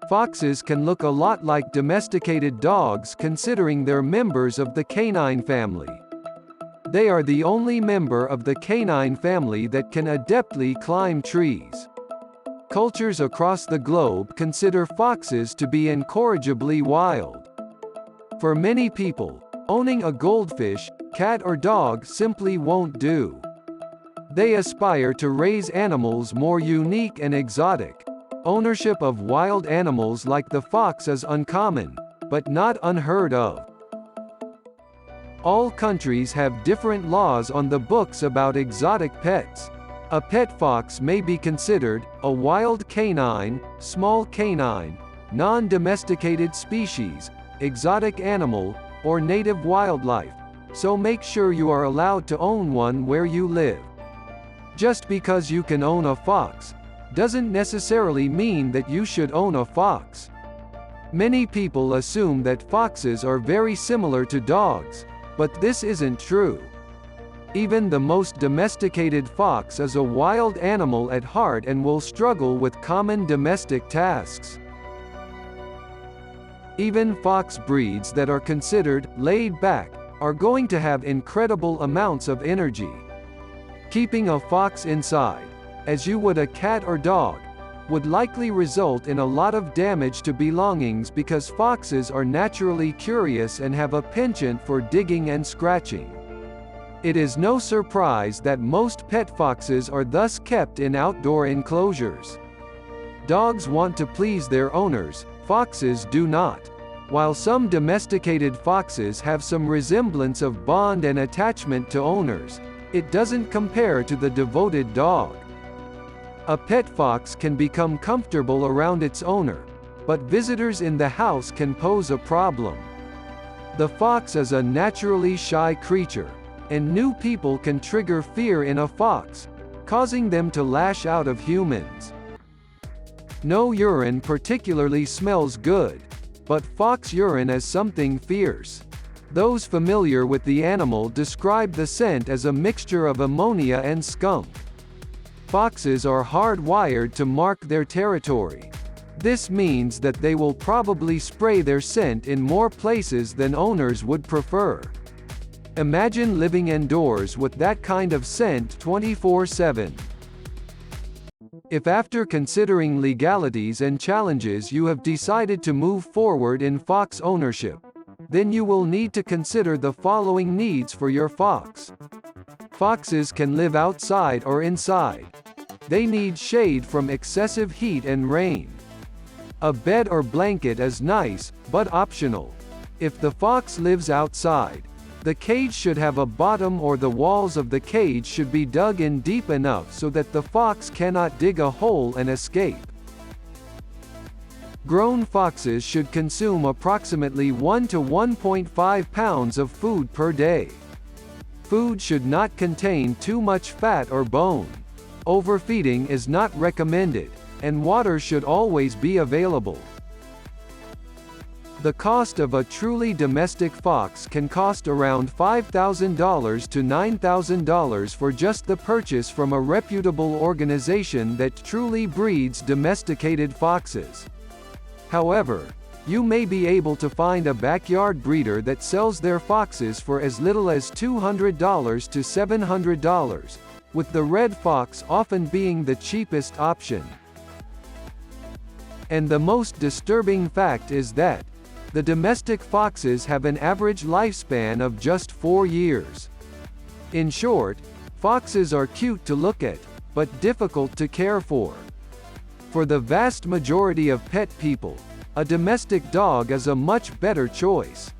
Foxes can look a lot like domesticated dogs considering they're members of the canine family. They are the only member of the canine family that can adeptly climb trees. Cultures across the globe consider foxes to be incorrigibly wild. For many people, owning a goldfish, cat or dog simply won't do. They aspire to raise animals more unique and exotic. Ownership of wild animals like the fox is uncommon, but not unheard of. All countries have different laws on the books about exotic pets. A pet fox may be considered a wild canine, small canine, non-domesticated species, exotic animal, or native wildlife, so make sure you are allowed to own one where you live. Just because you can own a fox doesn't necessarily mean that you should own a fox. Many people assume that foxes are very similar to dogs, but this isn't true. Even the most domesticated fox is a wild animal at heart and will struggle with common domestic tasks. Even fox breeds that are considered laid back are going to have incredible amounts of energy. Keeping a fox inside, as you would a cat or dog, would likely result in a lot of damage to belongings because foxes are naturally curious and have a penchant for digging and scratching. It is no surprise that most pet foxes are thus kept in outdoor enclosures. Dogs want to please their owners, foxes do not. While some domesticated foxes have some resemblance of bond and attachment to owners, it doesn't compare to the devoted dog. A pet fox can become comfortable around its owner, but visitors in the house can pose a problem. The fox is a naturally shy creature, and new people can trigger fear in a fox, causing them to lash out of humans. No urine particularly smells good, but fox urine is something fierce. Those familiar with the animal describe the scent as a mixture of ammonia and skunk. Foxes are hardwired to mark their territory. This means that they will probably spray their scent in more places than owners would prefer. Imagine living indoors with that kind of scent 24/7. If after considering legalities and challenges you have decided to move forward in fox ownership, then you will need to consider the following needs for your fox. Foxes can live outside or inside. They need shade from excessive heat and rain. A bed or blanket is nice, but optional. If the fox lives outside, the cage should have a bottom or the walls of the cage should be dug in deep enough so that the fox cannot dig a hole and escape. Grown foxes should consume approximately 1 to 1.5 pounds of food per day. Food should not contain too much fat or bone. Overfeeding is not recommended, and water should always be available. The cost of a truly domestic fox can cost around $5,000 to $9,000 for just the purchase from a reputable organization that truly breeds domesticated foxes. However, you may be able to find a backyard breeder that sells their foxes for as little as $200 to $700, with the red fox often being the cheapest option. And the most disturbing fact is that the domestic foxes have an average lifespan of just 4 years. In short, foxes are cute to look at, but difficult to care for. For the vast majority of pet people, a domestic dog is a much better choice.